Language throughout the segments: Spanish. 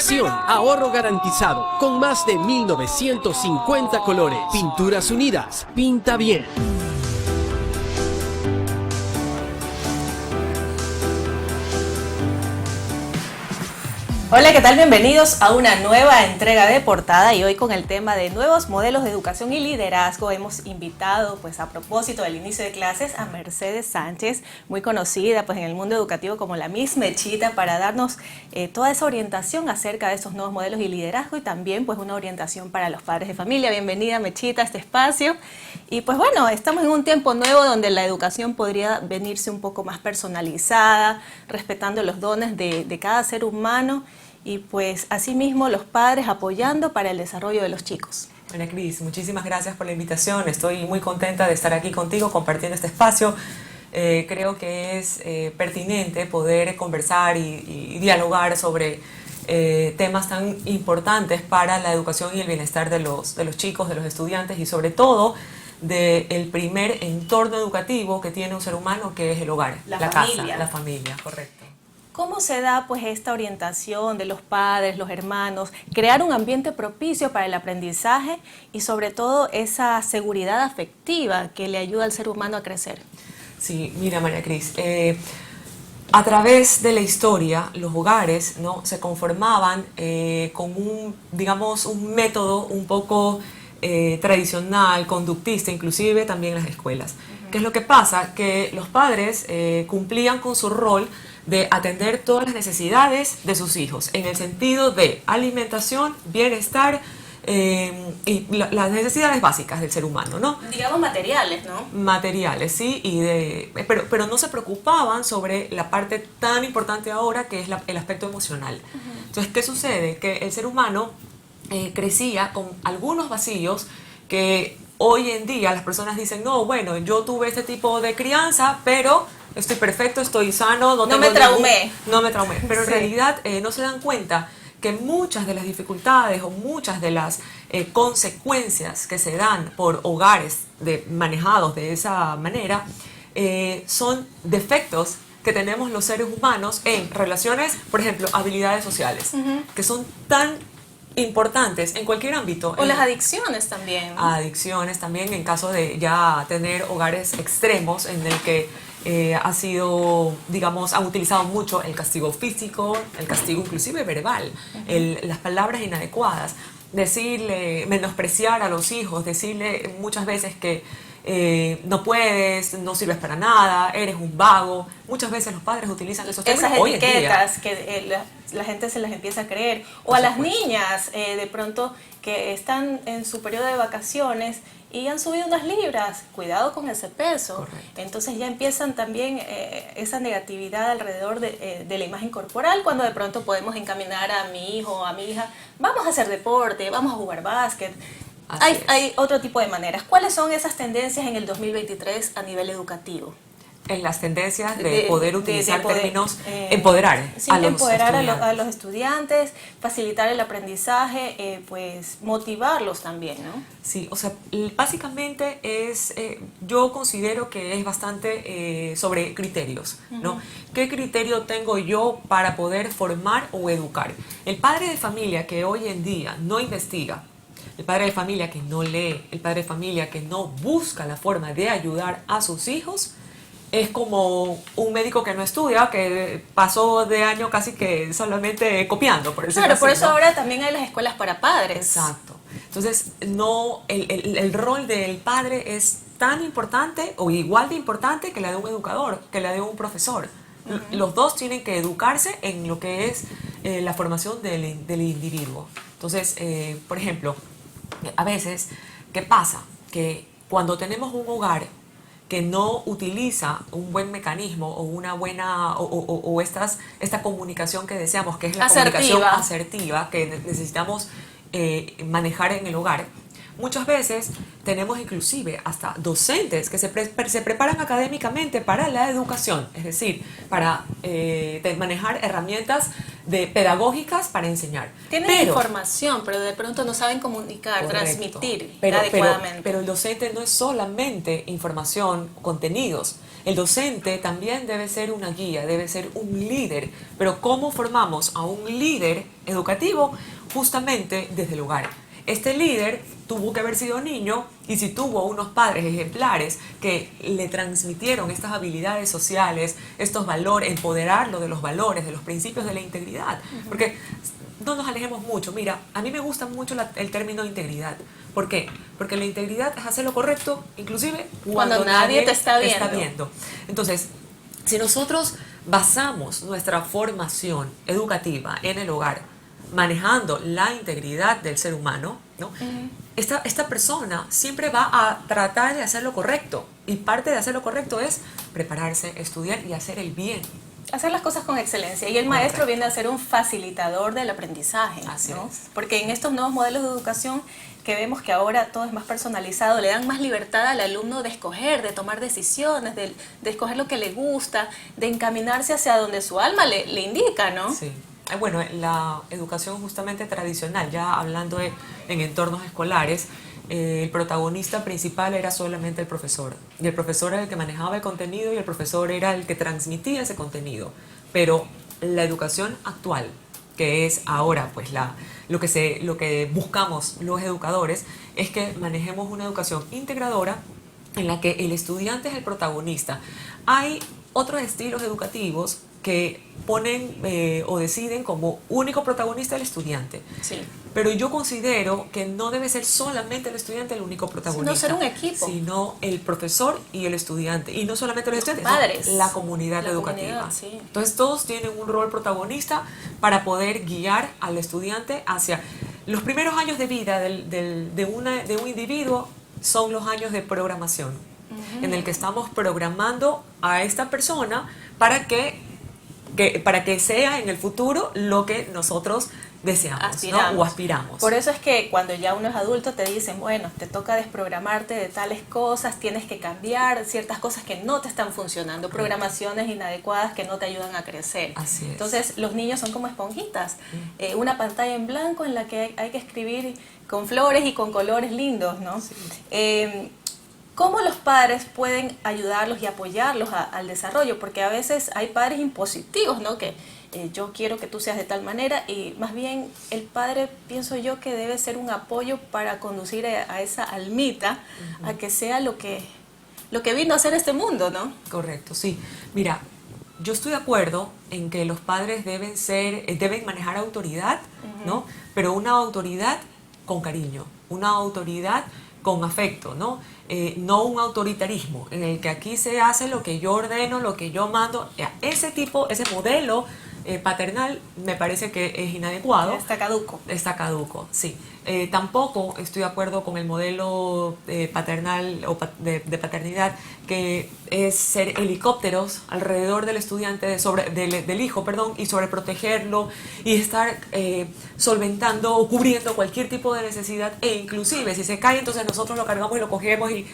Innovación, ahorro garantizado, con más de 1950 colores. Pinturas Unidas, pinta bien. Hola, ¿qué tal? Bienvenidos a una nueva entrega de Portada y hoy con el tema de nuevos modelos de educación y liderazgo hemos invitado, pues a propósito del inicio de clases, a Mercedes Sánchez, muy conocida pues en el mundo educativo como la Miss Mechita, para darnos toda esa orientación acerca de estos nuevos modelos y liderazgo y también pues una orientación para los padres de familia. Bienvenida, Mechita, a este espacio. Y pues bueno, estamos en un tiempo nuevo donde la educación podría venirse un poco más personalizada, respetando los dones de cada ser humano. Y pues asimismo los padres apoyando para el desarrollo de los chicos. María Cris, muchísimas gracias por la invitación. Estoy muy contenta de estar aquí contigo compartiendo este espacio. Creo que es pertinente poder conversar y dialogar sobre temas tan importantes para la educación y el bienestar de los chicos, de los estudiantes y sobre todo del primer entorno educativo que tiene un ser humano, que es el hogar, la casa, la familia, correcto. ¿Cómo se da pues esta orientación de los padres, los hermanos, crear un ambiente propicio para el aprendizaje y sobre todo esa seguridad afectiva que le ayuda al ser humano a crecer? Sí, mira María Cris, a través de la historia los hogares, ¿no?, se conformaban con un método un poco tradicional, conductista, inclusive también las escuelas. ¿Qué es lo que pasa? Que los padres cumplían con su rol de atender todas las necesidades de sus hijos, en el sentido de alimentación, bienestar y las necesidades básicas del ser humano, ¿no? Digamos materiales, ¿no? Materiales, sí, pero no se preocupaban sobre la parte tan importante ahora que es el aspecto emocional. Entonces, ¿qué sucede? Que el ser humano crecía con algunos vacíos que hoy en día las personas dicen, no, bueno, yo tuve este tipo de crianza, pero estoy perfecto, estoy sano, no me traumé. Pero en realidad no se dan cuenta que muchas de las dificultades o muchas de las consecuencias que se dan por hogares manejados de esa manera son defectos que tenemos los seres humanos en relaciones, por ejemplo, habilidades sociales, que son tan importantes en cualquier ámbito. O las adicciones también, ¿no? Adicciones también, en caso de ya tener hogares extremos en el que ha sido, digamos, han utilizado mucho el castigo físico, el castigo inclusive verbal, las palabras inadecuadas, decirle, menospreciar a los hijos, decirle muchas veces que no puedes, no sirves para nada, eres un vago. Muchas veces los padres utilizan esos términos esas hoy en día. etiquetas que la gente se las empieza a creer. O a las niñas, de pronto, que están en su periodo de vacaciones y han subido unas libras, cuidado con ese peso. Correcto. Entonces ya empiezan también esa negatividad alrededor de la imagen corporal, cuando de pronto podemos encaminar a mi hijo o a mi hija, vamos a hacer deporte, vamos a jugar básquet. Hay otro tipo de maneras. ¿Cuáles son esas tendencias en el 2023 a nivel educativo? En las tendencias de poder utilizar términos, empoderar, sí, a los empoderar estudiantes. a los estudiantes, facilitar el aprendizaje, pues motivarlos también, ¿no? Sí, o sea, básicamente yo considero que es bastante sobre criterios, ¿no? ¿Qué criterio tengo yo para poder formar o educar? El padre de familia que hoy en día no investiga, el padre de familia que no lee, el padre de familia que no busca la forma de ayudar a sus hijos, es como un médico que no estudia, que pasó de año casi que solamente copiando, por decirlo Claro, así, por eso ¿no? ahora también hay las escuelas para padres. Exacto. Entonces, el rol del padre es tan importante o igual de importante que la de un educador, que la de un profesor. Los dos tienen que educarse en lo que es la formación del individuo. Entonces, por ejemplo, a veces, ¿qué pasa? Que cuando tenemos un hogar que no utiliza un buen mecanismo o una buena esta comunicación que deseamos, que es la comunicación asertiva que necesitamos manejar en el hogar, muchas veces tenemos inclusive hasta docentes que se preparan académicamente para la educación, es decir, para manejar herramientas pedagógicas para enseñar. Tienen información, pero de pronto no saben comunicar, transmitir adecuadamente. Pero el docente no es solamente información, contenidos. El docente también debe ser una guía, debe ser un líder. Pero ¿cómo formamos a un líder educativo? Justamente desde el hogar. Este líder tuvo que haber sido niño, y si tuvo unos padres ejemplares que le transmitieron estas habilidades sociales, estos valores, empoderarlo de los valores, de los principios de la integridad. Porque no nos alejemos mucho. Mira, a mí me gusta mucho el término integridad. ¿Por qué? Porque la integridad es hacer lo correcto, inclusive cuando nadie te está viendo. Entonces, si nosotros basamos nuestra formación educativa en el hogar, manejando la integridad del ser humano, ¿no? Esta persona siempre va a tratar de hacer lo correcto. Y parte de hacer lo correcto es prepararse, estudiar y hacer el bien. Hacer las cosas con excelencia. Y el maestro viene a ser un facilitador del aprendizaje. Así ¿no? es. Porque en estos nuevos modelos de educación que vemos que ahora todo es más personalizado, le dan más libertad al alumno de escoger, de tomar decisiones, de escoger lo que le gusta, de encaminarse hacia donde su alma le indica, ¿no? Sí. Bueno, la educación justamente tradicional, ya hablando en entornos escolares, el protagonista principal era solamente el profesor. Y el profesor era el que manejaba el contenido y el profesor era el que transmitía ese contenido. Pero la educación actual, que es ahora pues lo que buscamos los educadores, es que manejemos una educación integradora en la que el estudiante es el protagonista. Hay otros estilos educativos que ponen o deciden como único protagonista el estudiante. Sí. Pero yo considero que no debe ser solamente el estudiante el único protagonista. Sino ser un equipo. Sino el profesor y el estudiante. Y no solamente los estudiantes, padres, sino la comunidad educativa. Sí. Entonces todos tienen un rol protagonista para poder guiar al estudiante hacia los primeros años de vida de un individuo. Son los años de programación, en el que estamos programando a esta persona para que sea en el futuro lo que nosotros deseamos, ¿no? O aspiramos. Por eso es que cuando ya uno es adulto te dicen, bueno, te toca desprogramarte de tales cosas, tienes que cambiar ciertas cosas que no te están funcionando, programaciones inadecuadas que no te ayudan a crecer. Así es. Entonces los niños son como esponjitas, una pantalla en blanco en la que hay que escribir con flores y con colores lindos, ¿no? Sí. ¿Cómo los padres pueden ayudarlos y apoyarlos al desarrollo? Porque a veces hay padres impositivos, ¿no? Que yo quiero que tú seas de tal manera, y más bien el padre, pienso yo, que debe ser un apoyo para conducir a esa almita a que sea lo que vino a ser este mundo, ¿no? Correcto, sí. Mira, yo estoy de acuerdo en que los padres deben manejar autoridad, ¿no? Pero una autoridad con cariño, una autoridad con afecto, ¿no? No un autoritarismo en el que aquí se hace lo que yo ordeno, lo que yo mando. Ese modelo paternal me parece que es inadecuado. Está caduco. Está caduco, sí. Tampoco estoy de acuerdo con el modelo paternal o de paternidad que es ser helicópteros alrededor del estudiante, del hijo, y sobreprotegerlo y estar solventando o cubriendo cualquier tipo de necesidad, e inclusive si se cae entonces nosotros lo cargamos y lo cogemos, y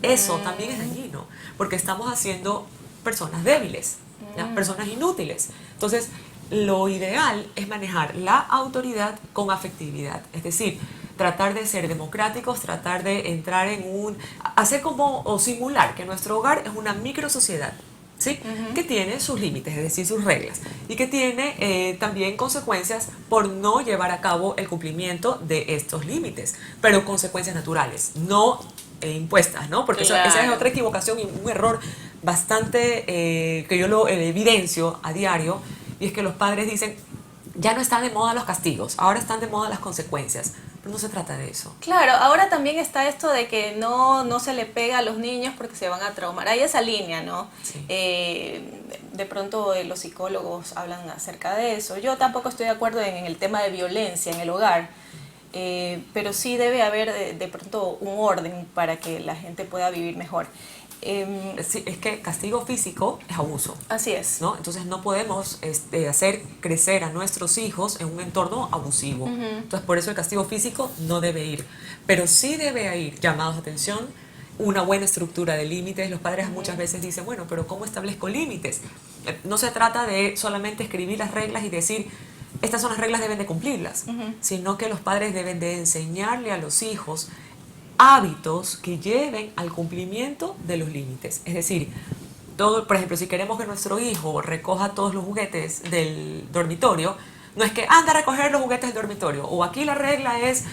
eso también es dañino porque estamos haciendo personas débiles, ¿ya? Personas inútiles. Entonces lo ideal es manejar la autoridad con afectividad, es decir, tratar de ser democráticos, tratar de entrar hacer o simular que nuestro hogar es una micro sociedad, ¿sí? Que tiene sus límites, es decir, sus reglas, y que tiene también consecuencias por no llevar a cabo el cumplimiento de estos límites, pero consecuencias naturales, no impuestas, ¿no? Porque claro, esa es otra equivocación y un error bastante que yo lo evidencio a diario, y es que los padres dicen, ya no están de moda los castigos, ahora están de moda las consecuencias. Pero no se trata de eso. Claro, ahora también está esto de que no se le pega a los niños porque se van a traumar. Hay esa línea, ¿no? Sí. De pronto los psicólogos hablan acerca de eso. Yo tampoco estoy de acuerdo en el tema de violencia en el hogar, pero sí debe haber de pronto un orden para que la gente pueda vivir mejor. Sí, es que castigo físico es abuso. Así es. ¿No? Entonces no podemos hacer crecer a nuestros hijos en un entorno abusivo. Entonces por eso el castigo físico no debe ir. Pero sí debe ir llamados de atención, una buena estructura de límites. Los padres muchas veces dicen, bueno, pero ¿cómo establezco límites? No se trata de solamente escribir las reglas y decir, estas son las reglas, deben de cumplirlas, sino que los padres deben de enseñarle a los hijos hábitos que lleven al cumplimiento de los límites. Es decir, por ejemplo, si queremos que nuestro hijo recoja todos los juguetes del dormitorio, no es que anda a recoger los juguetes del dormitorio, o aquí la regla es,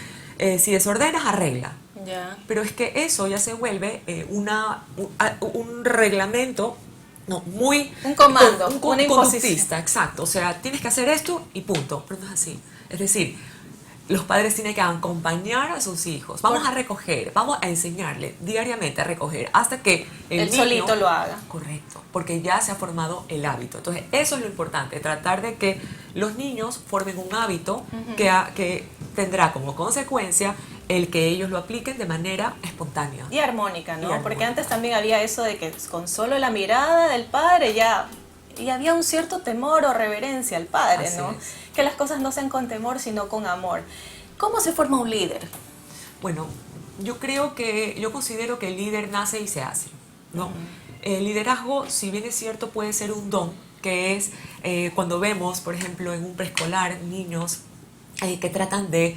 si desordenas, arregla. Ya. Pero es que eso ya se vuelve un reglamento, no, muy... Un comando, una conductista, imposición. exacto. O sea, tienes que hacer esto y punto. Pero no es así. Es decir, los padres tienen que acompañar a sus hijos. Vamos a recoger, vamos a enseñarle diariamente a recoger hasta que el niño solito lo haga. Correcto, porque ya se ha formado el hábito. Entonces, eso es lo importante, tratar de que los niños formen un hábito que tendrá como consecuencia el que ellos lo apliquen de manera espontánea. Y armónica, ¿no? Y armónica. Porque antes también había eso de que con solo la mirada del padre ya... Y había un cierto temor o reverencia al padre, Así ¿no? es. Que las cosas no sean con temor, sino con amor. ¿Cómo se forma un líder? Bueno, yo considero que el líder nace y se hace, ¿no? El liderazgo, si bien es cierto, puede ser un don, que es cuando vemos, por ejemplo, en un preescolar, niños que tratan de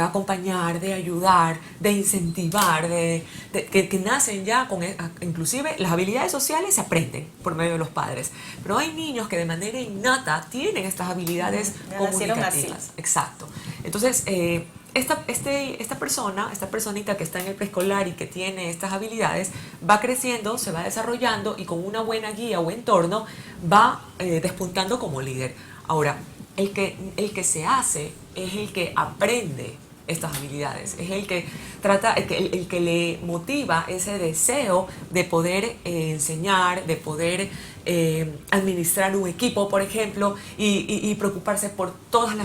acompañar, de ayudar, de incentivar, que nacen ya con, inclusive las habilidades sociales se aprenden por medio de los padres, pero hay niños que de manera innata tienen estas habilidades Ya nacieron comunicativas. así. Exacto. Entonces, esta personita que está en el preescolar y que tiene estas habilidades, va creciendo, se va desarrollando y con una buena guía o entorno va despuntando como líder. Ahora, el que se hace es el que aprende estas habilidades, es el que trata, el que le motiva ese deseo de poder enseñar, de poder administrar un equipo, por ejemplo, y preocuparse por todas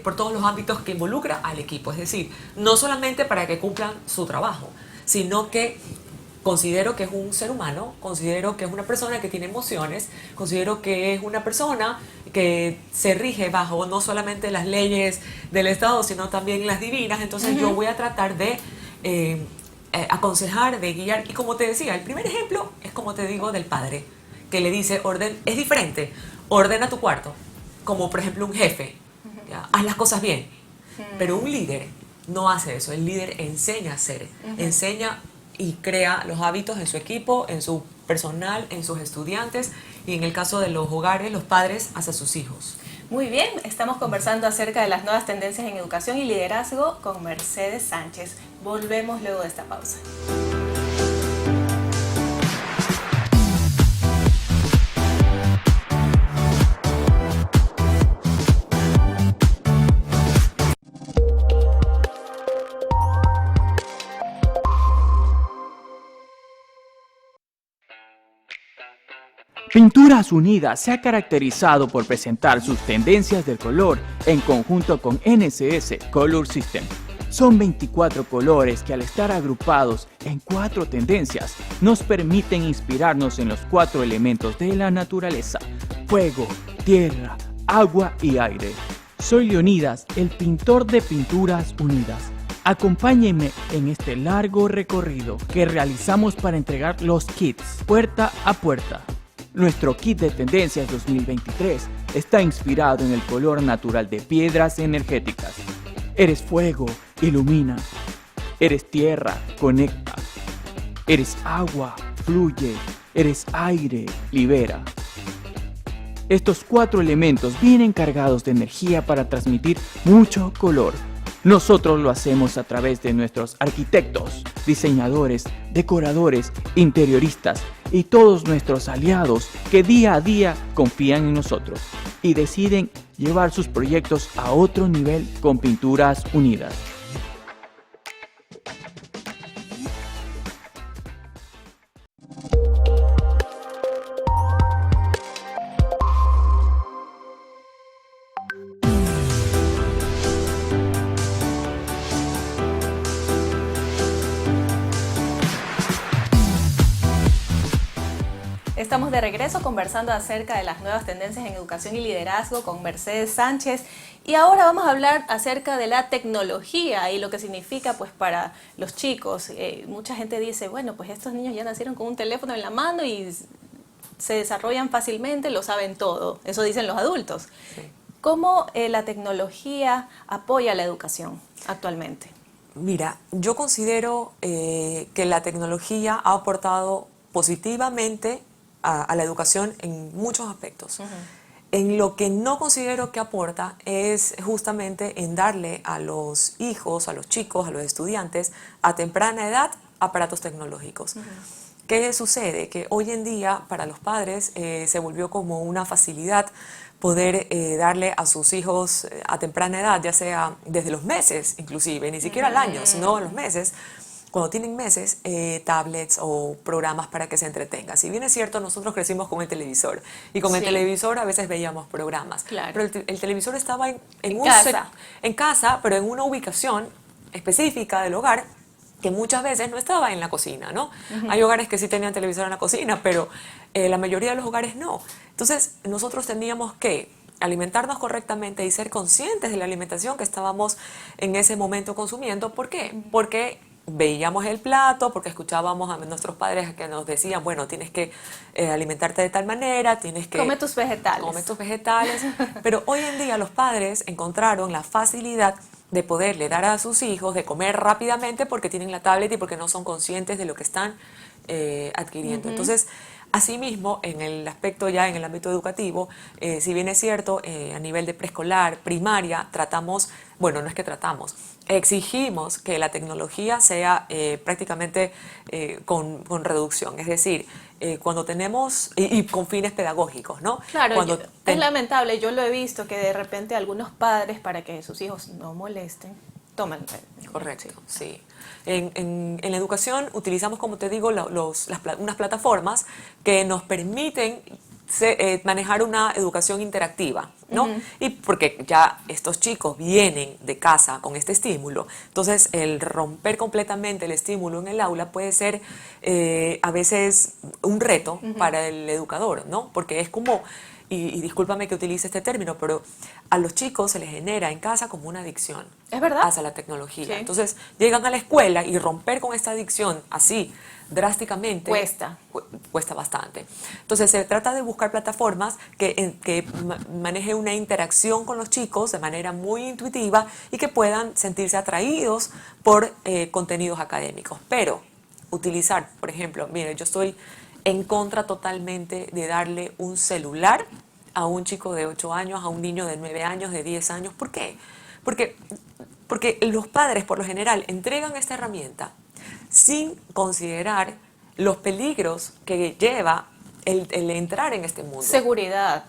por todos los ámbitos que involucra al equipo. Es decir, no solamente para que cumplan su trabajo, sino que considero que es un ser humano, considero que es una persona que tiene emociones, considero que es una persona que se rige bajo no solamente las leyes del Estado, sino también las divinas. Entonces yo voy a tratar de aconsejar, de guiar. Y como te decía, el primer ejemplo es, como te digo, del padre, que le dice, es diferente, ordena tu cuarto, como por ejemplo un jefe, ¿ya? Haz las cosas bien. Pero un líder no hace eso, el líder enseña a hacer, enseña y crea los hábitos en su equipo, en su personal, en sus estudiantes y en el caso de los hogares, los padres hacia sus hijos. Muy bien, estamos conversando acerca de las nuevas tendencias en educación y liderazgo con Mercedes Sánchez. Volvemos luego de esta pausa. Pinturas Unidas se ha caracterizado por presentar sus tendencias del color en conjunto con NSS Color System. Son 24 colores que al estar agrupados en 4 tendencias nos permiten inspirarnos en los 4 elementos de la naturaleza: fuego, tierra, agua y aire. Soy Leonidas, el pintor de Pinturas Unidas. Acompáñenme en este largo recorrido que realizamos para entregar los kits puerta a puerta. Nuestro kit de tendencias 2023 está inspirado en el color natural de piedras energéticas. Eres fuego, ilumina. Eres tierra, conecta. Eres agua, fluye. Eres aire, libera. Estos 4 elementos vienen cargados de energía para transmitir mucho color. Nosotros lo hacemos a través de nuestros arquitectos, diseñadores, decoradores, interioristas y todos nuestros aliados que día a día confían en nosotros y deciden llevar sus proyectos a otro nivel con Pinturas Unidas. estamos de regreso conversando acerca de las nuevas tendencias en educación y liderazgo con Mercedes Sánchez. Y ahora vamos a hablar acerca de la tecnología y lo que significa pues para los chicos. Mucha gente dice, bueno, pues estos niños ya nacieron con un teléfono en la mano y se desarrollan fácilmente, lo saben todo. Eso dicen los adultos. Sí. ¿Cómo la tecnología apoya la educación actualmente? Mira, yo considero que la tecnología ha aportado positivamente a la educación en muchos aspectos. En lo que no considero que aporta es justamente en darle a los hijos, a los chicos, a los estudiantes, a temprana edad, aparatos tecnológicos. ¿Qué sucede? Que hoy en día para los padres se volvió como una facilidad poder darle a sus hijos a temprana edad, ya sea desde los meses inclusive, ni siquiera al año, sino a los meses, cuando tienen meses, tablets o programas para que se entretengan. Si bien es cierto, nosotros crecimos con el televisor y con el televisor a veces veíamos programas, Claro. pero el televisor estaba en casa, pero en una ubicación específica del hogar que muchas veces no estaba en la cocina, ¿no? Hay hogares que sí tenían televisor en la cocina, pero la mayoría de los hogares no. Entonces, nosotros teníamos que alimentarnos correctamente y ser conscientes de la alimentación que estábamos en ese momento consumiendo. ¿Por qué? Porque veíamos el plato, porque escuchábamos a nuestros padres que nos decían, bueno, tienes que alimentarte de tal manera, tienes que... Come tus vegetales. Come tus vegetales. Pero hoy en día los padres encontraron la facilidad de poderle dar a sus hijos de comer rápidamente porque tienen la tablet y porque no son conscientes de lo que están adquiriendo. Entonces, asimismo, en el aspecto ya en el ámbito educativo, si bien es cierto, a nivel de preescolar, primaria, tratamos, bueno, no es que tratamos, exigimos que la tecnología sea prácticamente con reducción, es decir, cuando tenemos, y con fines pedagógicos, ¿no? Claro, Cuando es lamentable, yo lo he visto que de repente algunos padres, para que sus hijos no molesten, toman. Correcto, sí. En la educación utilizamos, como te digo, unas plataformas que nos permiten manejar una educación interactiva, ¿no? Y porque ya estos chicos vienen de casa con este estímulo, entonces el romper completamente el estímulo en el aula puede ser a veces un reto para el educador, ¿no? Porque es como... Y discúlpame que utilice este término, pero a los chicos se les genera en casa como una adicción. ¿Es verdad? Hacia la tecnología. Sí. Entonces llegan a la escuela y romper con esta adicción así drásticamente cuesta bastante. Entonces se trata de buscar plataformas que manejen una interacción con los chicos de manera muy intuitiva y que puedan sentirse atraídos por contenidos académicos. Pero utilizar, por ejemplo, mire, yo estoy en contra totalmente de darle un celular a un chico de 8 años, a un niño de 9 años, de 10 años. ¿Por qué? Porque los padres, por lo general, entregan esta herramienta sin considerar los peligros que lleva el entrar en este mundo. Seguridad.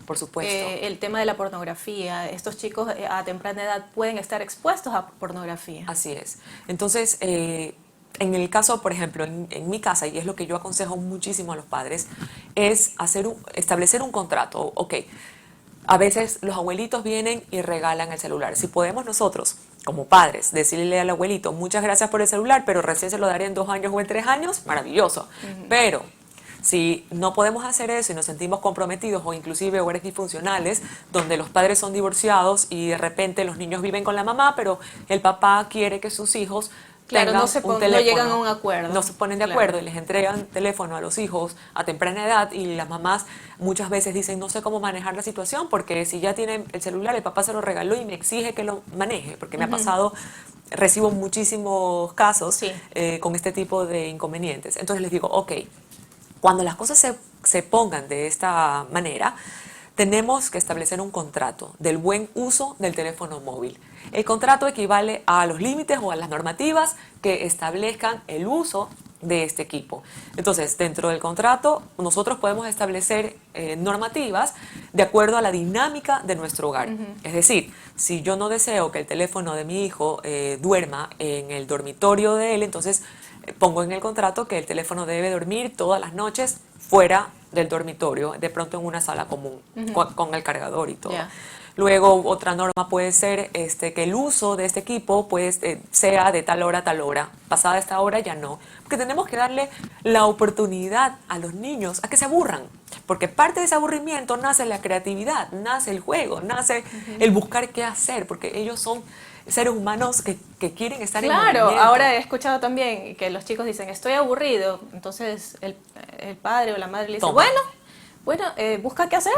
Por supuesto. El tema de la pornografía. Estos chicos a temprana edad pueden estar expuestos a pornografía. Así es. Entonces, en el caso, por ejemplo, en mi casa, y es lo que yo aconsejo muchísimo a los padres, es establecer un contrato. Ok, a veces los abuelitos vienen y regalan el celular. Si podemos nosotros, como padres, decirle al abuelito, muchas gracias por el celular, pero recién se lo daré en 2 años o en 3 años, maravilloso. Pero si no podemos hacer eso y nos sentimos comprometidos o inclusive hogares disfuncionales donde los padres son divorciados y de repente los niños viven con la mamá, pero el papá quiere que sus hijos Claro, tengan no llegan a un acuerdo. No se ponen de acuerdo y les entregan teléfono a los hijos a temprana edad y las mamás muchas veces dicen no sé cómo manejar la situación porque si ya tienen el celular, el papá se lo regaló y me exige que lo maneje, porque me ha pasado, recibo muchísimos casos con este tipo de inconvenientes. Entonces les digo, ok, cuando las cosas se pongan de esta manera, tenemos que establecer un contrato del buen uso del teléfono móvil. El contrato equivale a los límites o a las normativas que establezcan el uso de este equipo. Entonces, dentro del contrato, nosotros podemos establecer normativas de acuerdo a la dinámica de nuestro hogar. Es decir, si yo no deseo que el teléfono de mi hijo duerma en el dormitorio de él, entonces pongo en el contrato que el teléfono debe dormir todas las noches fuera del dormitorio, de pronto en una sala común, con el cargador y todo. Luego otra norma puede ser que el uso de este equipo pues, sea de tal hora a tal hora. Pasada esta hora ya no. Porque tenemos que darle la oportunidad a los niños a que se aburran. Porque parte de ese aburrimiento nace la creatividad, nace el juego, nace el buscar qué hacer. Porque ellos son seres humanos que quieren estar en movimiento. Claro, ahora he escuchado también que los chicos dicen, estoy aburrido. Entonces el padre o la madre le dice, Toma. bueno, busca qué hacer.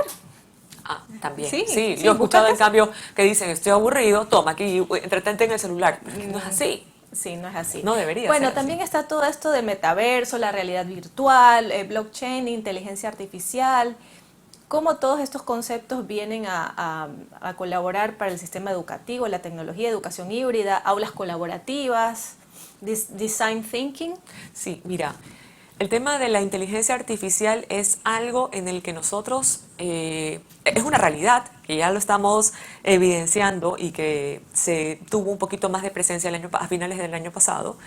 Ah, también. Sí, Sí, sí, yo he escuchado en busca cambio que dicen, estoy aburrido, toma aquí, entretente en el celular. No es así. Sí, no es así. No debería Bueno, ser así. también está todo esto del metaverso, la realidad virtual, blockchain, inteligencia artificial. ¿Cómo todos estos conceptos vienen a colaborar para el sistema educativo, la tecnología, educación híbrida, aulas colaborativas, design thinking? Sí, mira, el tema de la inteligencia artificial es algo en el que nosotros, es una realidad que ya lo estamos evidenciando y que se tuvo un poquito más de presencia a finales del año pasado.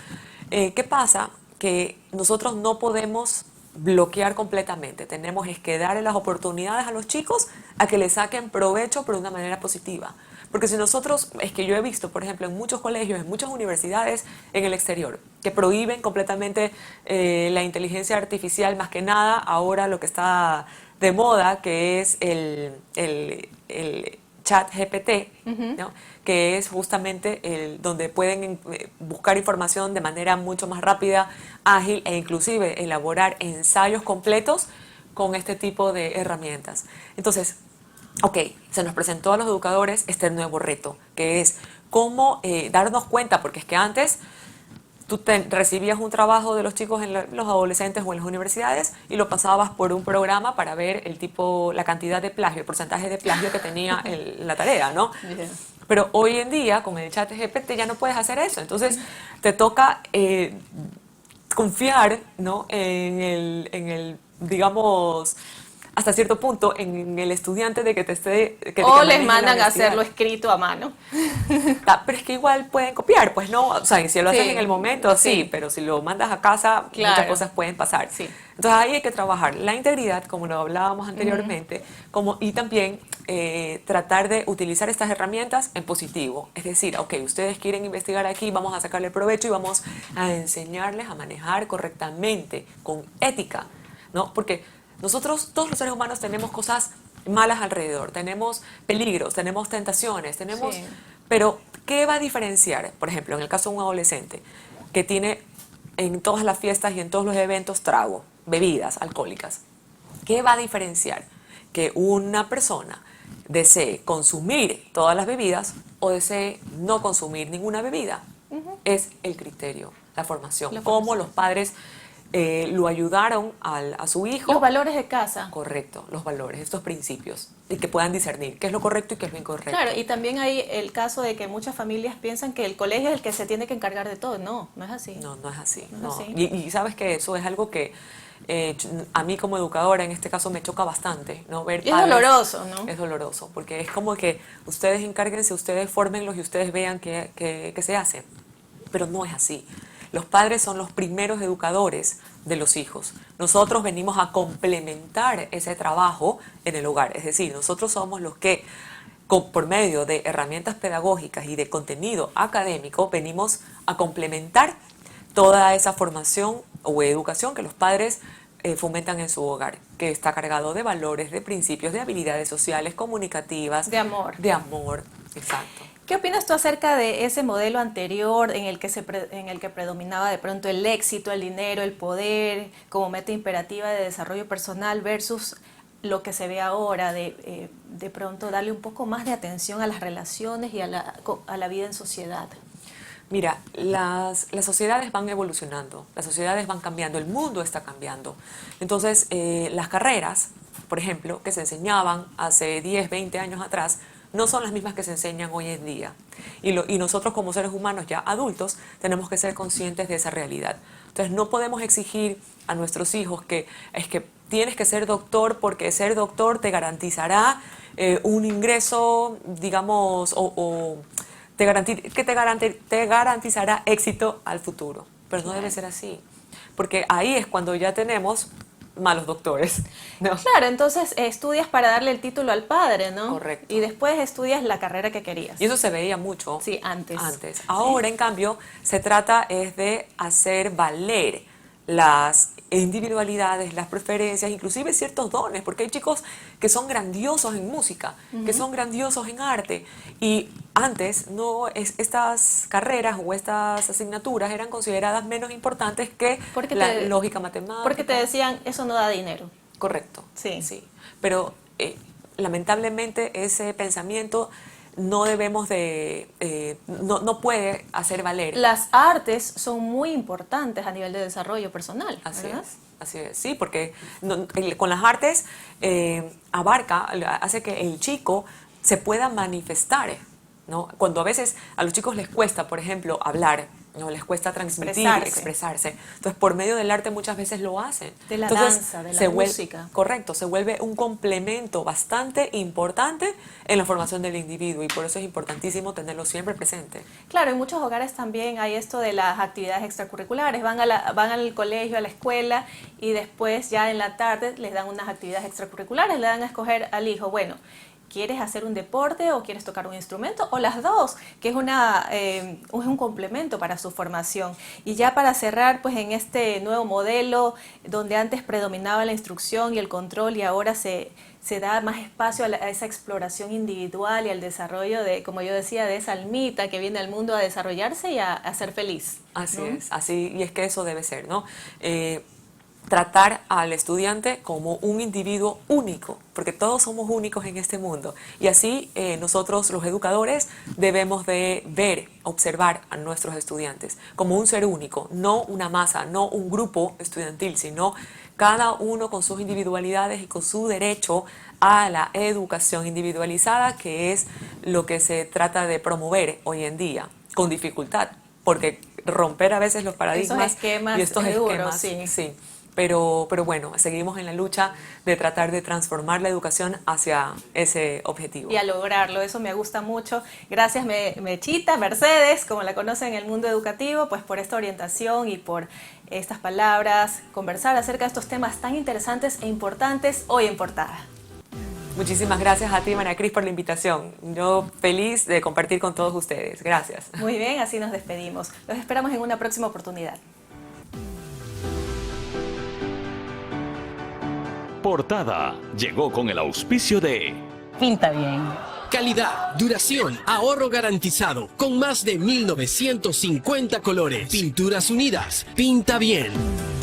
¿Qué pasa? Que nosotros no podemos bloquear completamente, tenemos es que darle las oportunidades a los chicos a que le saquen provecho pero de una manera positiva. Porque si nosotros, es que yo he visto, por ejemplo, en muchos colegios, en muchas universidades en el exterior, que prohíben completamente la inteligencia artificial, más que nada ahora lo que está de moda, que es el chat GPT, ¿no? Que es justamente donde pueden buscar información de manera mucho más rápida, ágil e inclusive elaborar ensayos completos con este tipo de herramientas. Entonces, ok, se nos presentó a los educadores este nuevo reto, que es cómo darnos cuenta, porque es que antes tú recibías un trabajo de los chicos, los adolescentes o en las universidades, y lo pasabas por un programa para ver la cantidad de plagio, el porcentaje de plagio que tenía la tarea, ¿no? Yeah. Pero hoy en día, con el chat GPT, ya no puedes hacer eso. Entonces, te toca confiar, ¿no? en el, digamos, hasta cierto punto, en el estudiante de que te esté... O les mandan a hacerlo escrito a mano. Pero es que igual pueden copiar, pues no, o sea, si lo haces Sí, en el momento, sí, pero si lo mandas a casa, Claro. muchas cosas pueden pasar. Sí. Entonces ahí hay que trabajar la integridad, como lo hablábamos anteriormente, y también tratar de utilizar estas herramientas en positivo. Es decir, ok, ustedes quieren investigar aquí, vamos a sacarle provecho y vamos a enseñarles a manejar correctamente, con ética, ¿no? Porque nosotros, todos los seres humanos, tenemos cosas malas alrededor, tenemos peligros, tenemos tentaciones, tenemos... Sí. Pero, ¿qué va a diferenciar? Por ejemplo, en el caso de un adolescente que tiene en todas las fiestas y en todos los eventos trago, bebidas alcohólicas. ¿Qué va a diferenciar? Que una persona desee consumir todas las bebidas o desee no consumir ninguna bebida. Es el criterio, la formación. Cómo los padres lo ayudaron a su hijo. Los valores de casa. Correcto, los valores, estos principios, y que puedan discernir qué es lo correcto y qué es lo incorrecto. Claro, y también hay el caso de que muchas familias piensan que el colegio es el que se tiene que encargar de todo. No, no es así. No, no es así. No es No. así. Y sabes que eso es algo que a mí como educadora en este caso me choca bastante, ¿no? Ver Y es padres. doloroso, ¿no? Es doloroso, porque es como que ustedes encárguense, ustedes fórmenlos y ustedes vean qué se hace. Pero no es así. Los padres son los primeros educadores de los hijos. Nosotros venimos a complementar ese trabajo en el hogar. Es decir, nosotros somos los que, por medio de herramientas pedagógicas y de contenido académico, venimos a complementar toda esa formación o educación que los padres fomentan en su hogar, que está cargado de valores, de principios, de habilidades sociales, comunicativas. De amor. De amor, exacto. ¿Qué opinas tú acerca de ese modelo anterior en el que predominaba de pronto el éxito, el dinero, el poder como meta imperativa de desarrollo personal versus lo que se ve ahora de pronto darle un poco más de atención a las relaciones y a la vida en sociedad? Mira, las sociedades van evolucionando, las sociedades van cambiando, el mundo está cambiando. Entonces, las carreras, por ejemplo, que se enseñaban hace 10, 20 años atrás, no son las mismas que se enseñan hoy en día. Y nosotros como seres humanos ya adultos tenemos que ser conscientes de esa realidad. Entonces no podemos exigir a nuestros hijos que es que tienes que ser doctor porque ser doctor te garantizará un ingreso, digamos, te garantizará éxito al futuro. Pero no debe ser así. Porque ahí es cuando ya tenemos malos doctores, ¿no? Claro, entonces estudias para darle el título al padre, ¿no? Correcto. Y después estudias la carrera que querías. Y eso se veía mucho Sí, antes. Ahora, en cambio, se trata es de hacer valer las individualidades, las preferencias, inclusive ciertos dones, porque hay chicos que son grandiosos en música, que son grandiosos en arte, y antes estas carreras o estas asignaturas eran consideradas menos importantes que la lógica matemática. Porque te decían, eso no da dinero. Correcto. Sí. Pero lamentablemente ese pensamiento no debemos de, no puede hacer valer. Las artes son muy importantes a nivel de desarrollo personal, ¿verdad? Así es, sí, porque con las artes hace que el chico se pueda manifestar, ¿no? Cuando a veces a los chicos les cuesta, por ejemplo, hablar, ¿no? Les cuesta transmitir, expresarse. Entonces, por medio del arte muchas veces lo hacen. De la danza, de la música. Correcto, se vuelve un complemento bastante importante en la formación del individuo, y por eso es importantísimo tenerlo siempre presente. Claro, en muchos hogares también hay esto de las actividades extracurriculares. Van al colegio, a la escuela, y después ya en la tarde les dan unas actividades extracurriculares, le dan a escoger al hijo, bueno, ¿quieres hacer un deporte o quieres tocar un instrumento? O las dos, que es un complemento para su formación. Y ya para cerrar, pues en este nuevo modelo, donde antes predominaba la instrucción y el control, y ahora se da más espacio a esa exploración individual y al desarrollo de, como yo decía, de esa almita que viene al mundo a desarrollarse y a ser feliz, ¿no? Así es, y es que eso debe ser, ¿no? Tratar al estudiante como un individuo único, porque todos somos únicos en este mundo, y así nosotros los educadores debemos de ver, observar a nuestros estudiantes como un ser único, no una masa, no un grupo estudiantil, sino cada uno con sus individualidades y con su derecho a la educación individualizada, que es lo que se trata de promover hoy en día, con dificultad, porque romper a veces los paradigmas y estos esquemas, sí. Pero bueno, seguimos en la lucha de tratar de transformar la educación hacia ese objetivo. Y a lograrlo, eso me gusta mucho. Gracias Mechita, Mercedes, como la conocen en el mundo educativo, pues por esta orientación y por estas palabras, conversar acerca de estos temas tan interesantes e importantes hoy en Portada. Muchísimas gracias a ti, María Cris, por la invitación. Yo feliz de compartir con todos ustedes. Gracias. Muy bien, así nos despedimos. Los esperamos en una próxima oportunidad. Portada llegó con el auspicio de Pinta Bien. Calidad, duración, ahorro garantizado, con más de 1950 colores. Pinturas Unidas, pinta bien.